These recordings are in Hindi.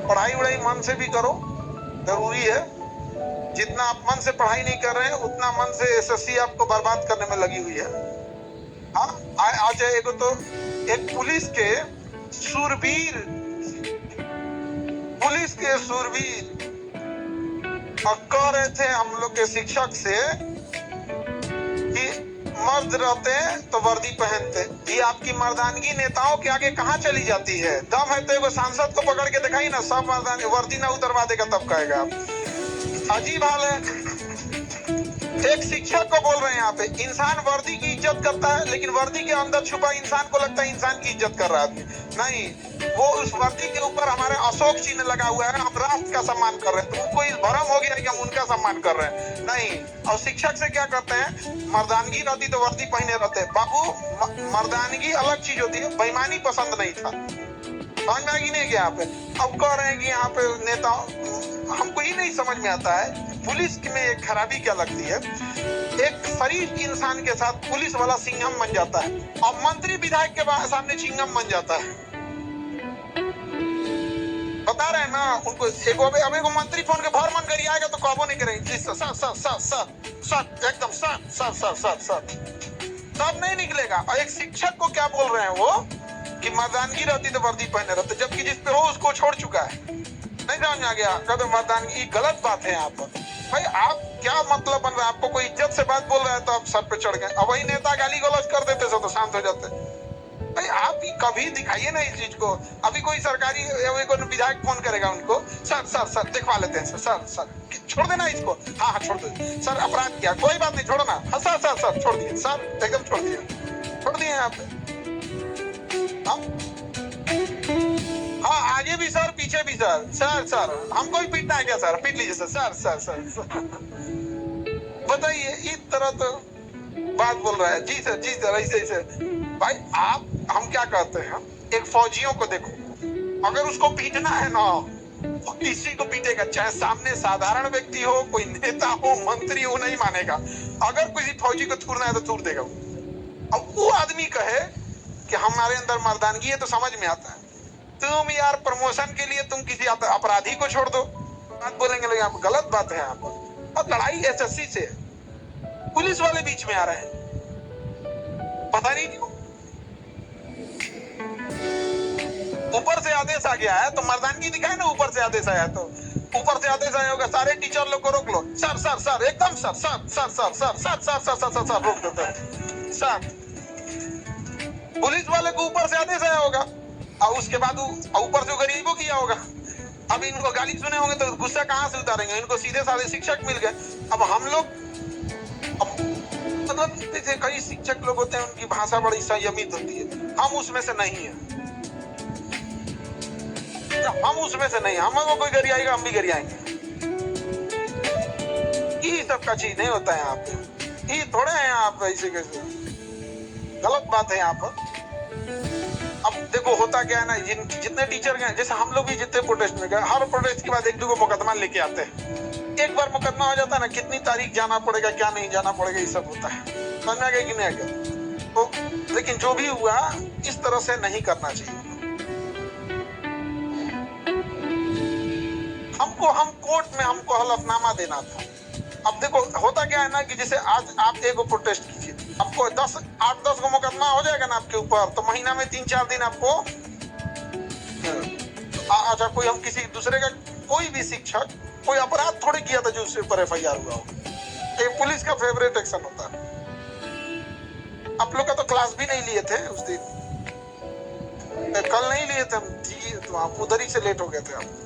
पढ़ाई वढ़ाई मन से भी करो, जरूरी है। जितना आप मन से पढ़ाई नहीं कर रहे हैं उतना मन से एसएससी आपको बर्बाद करने में लगी हुई है। हाँ, आज एक तो एक पुलिस के शूरवीर और कह रहे थे हम लोग के शिक्षक से कि मर्द रहते हैं तो वर्दी पहनते। ये आपकी मर्दानगी नेताओं के आगे कहाँ चली जाती है? दम है तो एगो सांसद को पकड़ के दिखाई ना, सब मर्दानी वर्दी ना उतरवा देगा तब कहेगा आप। अजीब हाल है। एक शिक्षक को बोल रहे हैं यहाँ पे, इंसान वर्दी की इज्जत करता है लेकिन वर्दी के अंदर छुपा इंसान को लगता है इंसान की इज्जत कर रहा है। नहीं, वो उस वर्दी के ऊपर हमारे अशोक चिन्ह लगा हुआ है, हम राष्ट्र का सम्मान कर रहे हैं। तो उनको इस भरम हो गया कि हम उनका सम्मान कर रहे हैं। नहीं, और शिक्षक से क्या करते हैं, मर्दानगी रहती तो वर्दी पहने रहते। बाबू, मर्दानगी अलग चीज होती है, बेईमानी पसंद नहीं था। समझ में आएगी नहीं क्या यहाँ पे? अब कह रहे हैं कि यहाँ पे नेता, हमको ही नहीं समझ में आता है पुलिस में एक खराबी क्या लगती है। एक शरीफ इंसान के साथ पुलिस वाला सिंघम बन जाता है और मंत्री विधायक के सामने चिंगम बन जाता है। बता रहे हैं ना उनको, अब एक मंत्री फोन के भर मन करिए आएगा तो कहो नहीं करेंगे sir sir sir sir sir एकदम sir sir sir sir sir तब नहीं निकलेगा। और एक शिक्षक को क्या बोल रहे हैं वो कि मर्दानगी रहती तो वर्दी पहने रहते, जबकि जिस पे हो उसको छोड़ चुका है। नहीं समझ में आ गया? कदम मर्दानगी गलत बात है यहाँ पर। भाई आप क्या मतलब बन रहा है? आपको कोई इज्जत से बात बोल रहा है तो आप सर पे चढ़ गए। अब वही नेता गाली गलौज कर देते तो शांत हो जाते। भाई आप ही कभी दिखाइए ना इस चीज को। अभी कोई सरकारी विधायक फोन करेगा उनको, सर सर सर दिखवा लेते हैं, सर सर छोड़ देना इसको। हाँ हाँ छोड़ दो सर, अपराध किया, कोई बात नहीं, छोड़ो ना। हाँ सर सर सर छोड़ दिए सर, एकदम छोड़ दिए यहाँ पे। हाँ आगे भी सर, पीछे भी सर, सर सर हमको भी पीटना है क्या सर? पीट लीजिए सर, सर सर सर। बताइए, इस तरह तो बात बोल रहा है। जी सर ऐसे ऐसे। भाई आप, हम क्या कहते हैं, एक फौजियों को देखो, अगर उसको पीटना है ना तो किसी को पीटेगा, चाहे सामने साधारण व्यक्ति हो, कोई नेता हो, मंत्री हो, नहीं मानेगा। अगर किसी फौजी को थूरना है तो थूर देगा। अब वो आदमी कहे कि हमारे अंदर मर्दानगी है तो समझ में आता है। तुम यार प्रमोशन के लिए तुम किसी अपराधी को छोड़ दो, बात बोलेंगे लोग, आप गलत बात है यहाँ पर। और लड़ाई एसएससी से, पुलिस वाले बीच में आ रहे हैं, पता नहीं क्यों। ऊपर से आदेश आ गया है तो मर्दानगी दिखाए ना। ऊपर से आदेश आया तो ऊपर से आदेश आया होगा, सारे टीचर लोग को रोक लो, सर सर सर एकदम sir sir sir sir sir sir sir sir sir sir sir रोक देते हैं सर। पुलिस वाले को ऊपर से आदेश आया होगा और उसके बाद ऊपर से गरीबों किया होगा। अब इनको गाली सुने होंगे तो गुस्सा कहाँ से उतारेंगे? इनको सीधे साधे शिक्षक मिल गए। अब हम लोग, मतलब जैसे कई शिक्षक लोग होते हैं उनकी भाषा बड़ी संयमित होती है, हम उसमें से नहीं है। हम उसमें से नहीं, हमको कोई गरियाएगा हम भी गरियाएंगे। ये सब का चीज नहीं होता है यहाँ पे। ये थोड़े हैं यहाँ पे ऐसे कैसे, गलत बात है यहाँ पर। अब देखो होता क्या है ना, जितने टीचर गए, जैसे हम लोग भी जितने प्रोटेस्ट में गए, हर प्रोटेस्ट के बाद एक दो मुकदमा लेके आते हैं। एक बार मुकदमा हो जाता है ना, कितनी तारीख जाना पड़ेगा, क्या नहीं जाना पड़ेगा, ये सब होता है। समझ में आ गया कि नहीं आ गया? तो लेकिन जो भी हुआ, इस तरह से नहीं करना चाहिए। हम कोर्ट में हमको हलफनामा देना था। अब देखो होता क्या है ना कि जैसे आज आप एक प्रोटेस्ट कीजिए, आपको 8-10 को मुकदमा हो जाएगा ना आपके ऊपर, तो महीना में 3-4 दिन आपको अच्छा, कोई हम किसी दूसरे का, कोई भी शिक्षक कोई अपराध थोड़ी किया था जो उसके ऊपर FIR हुआ हो। ये पुलिस का फेवरेट एक्शन होता है। आप लोग का तो क्लास भी नहीं लिए थे उस दिन, कल नहीं लिए थे हम, तो आप उधर ही से लेट हो गए थे आप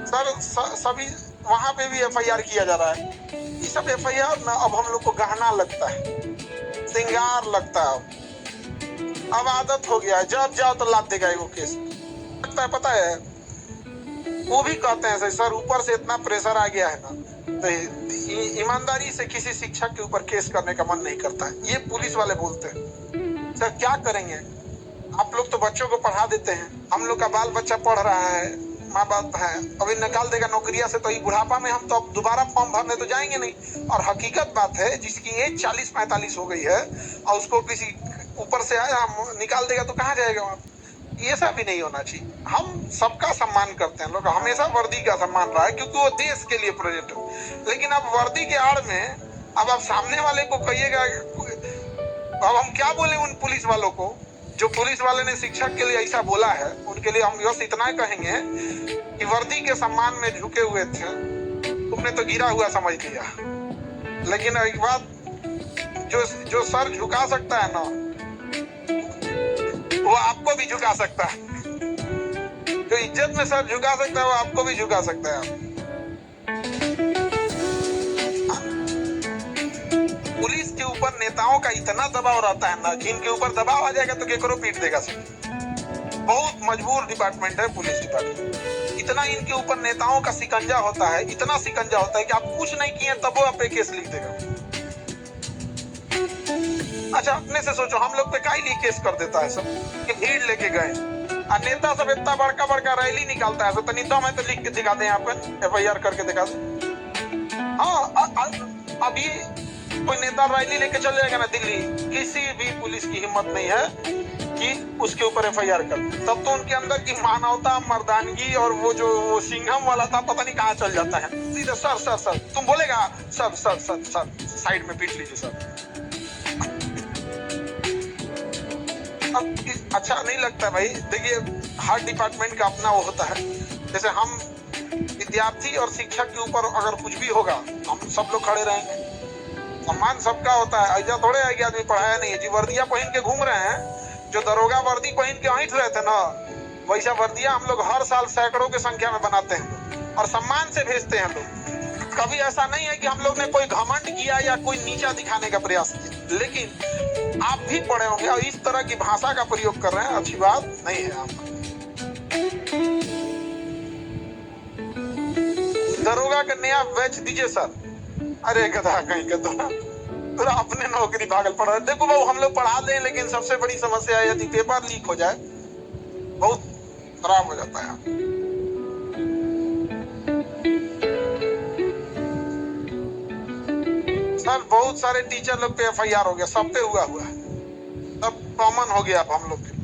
सर। सभी वहां पे भी FIR किया जा रहा है। ये सब FIR ना अब हम लोग को गहना लगता है, श्रृंगार लगता है। अब आदत हो गया है, जब जाओ तो लाद देगा वो केस लगता है। पता है वो भी कहते हैं सर, ऊपर से इतना प्रेशर आ गया है ना, तो ईमानदारी से किसी शिक्षक के ऊपर केस करने का मन नहीं करता है। ये पुलिस वाले बोलते हैं। सर क्या करेंगे, आप लोग तो बच्चों को पढ़ा देते हैं, हम लोग का बाल बच्चा पढ़ रहा है, माँ बाप है, अभी निकाल देगा नौकरिया से, तो ये बुढ़ापा में हम तो अब दोबारा फॉर्म भरने तो जाएंगे नहीं। और हकीकत बात है, जिसकी एज 40-45 हो गई है और उसको किसी ऊपर से आया निकाल देगा तो कहाँ जाएगा वहाँ? ये सब भी नहीं होना चाहिए। हम सबका सम्मान करते हैं, लोग हमेशा वर्दी का सम्मान रहा है क्योंकि वो देश के लिए प्रोजेक्ट है। लेकिन अब वर्दी के आड़ में अब आप सामने वाले को कहिएगा, अब हम क्या बोले उन पुलिस वालों को, जो पुलिस वाले ने शिक्षक के लिए ऐसा बोला है, उनके लिए हम बस इतना कहेंगे कि वर्दी के सम्मान में झुके हुए थे, तुमने तो गिरा हुआ समझ लिया। लेकिन एक बात, जो सर झुका सकता है ना, वो आपको भी झुका सकता है। जो इज्जत में सर झुका सकता है वो आपको भी झुका सकता है। पुलिस के ऊपर नेताओं का इतना दबाव रहता है ना कि इनके ऊपर दबाव आ जाएगा तो केकरो पीट देगा सर। बहुत मजबूर डिपार्टमेंट है पुलिस डिपार्टमेंट। इतना इनके ऊपर नेताओं का शिकंजा होता है, इतना शिकंजा होता है कि आप कुछ नहीं किए तब वो आप पे केस लिख देगा। अच्छा अपने से सोचो, हम लोग पे काई लिए केस कर देता है सब कि भीड़ लेके गए, और नेता सब इतना बड़का बड़का रैली निकालता है, तो नहीं तो मैं तो लिख के दिखा दें, यहाँ पे FIR करके दिखा दें। हाँ अभी कोई नेता रैली लेके चल जाएगा ना दिल्ली, किसी भी पुलिस की हिम्मत नहीं है कि उसके ऊपर FIR कर। तब तो उनके अंदर की मानवता, मर्दानगी और वो जो वो सिंघम वाला था पता नहीं कहाँ चल जाता है। सीधे सर सर सर तुम बोलेगा sir sir sir sir side में पीट लीजिए सर। अच्छा नहीं लगता भाई। देखिए हर डिपार्टमेंट का अपना वो होता है। जैसे हम विद्यार्थी और शिक्षक के ऊपर अगर कुछ भी होगा हम सब लोग खड़े रहेंगे, सम्मान सबका होता है। ऐसा थोड़े है कि आदमी पढ़ाया नहीं है जी, वर्दियां पहन के घूम रहे हैं। जो दरोगा वर्दी पहन के ऐंठ रहे थे ना, वैसा वर्दियां हम लोग हर साल सैकड़ों की संख्या में बनाते हैं और सम्मान से भेजते हैं लोग। कभी ऐसा नहीं है कि हम लोग ने कोई घमंड किया या कोई नीचा दिखाने का प्रयास किया। लेकिन आप भी पढ़े होंगे और इस तरह की भाषा का प्रयोग कर रहे हैं, अच्छी बात नहीं है। आप दरोगा का नया बैच दीजिए सर। अरे गधा कहीं का तो अपने नौकरी पागल पढ़ रहे। देखो बाबू हम लोग पढ़ा दें, लेकिन सबसे बड़ी समस्या है यदि पेपर लीक हो जाए बहुत खराब हो जाता है। सर बहुत सारे टीचर लोग पे FIR हो गया, सब पे हुआ है, सब कॉमन हो गया अब हम लोग के।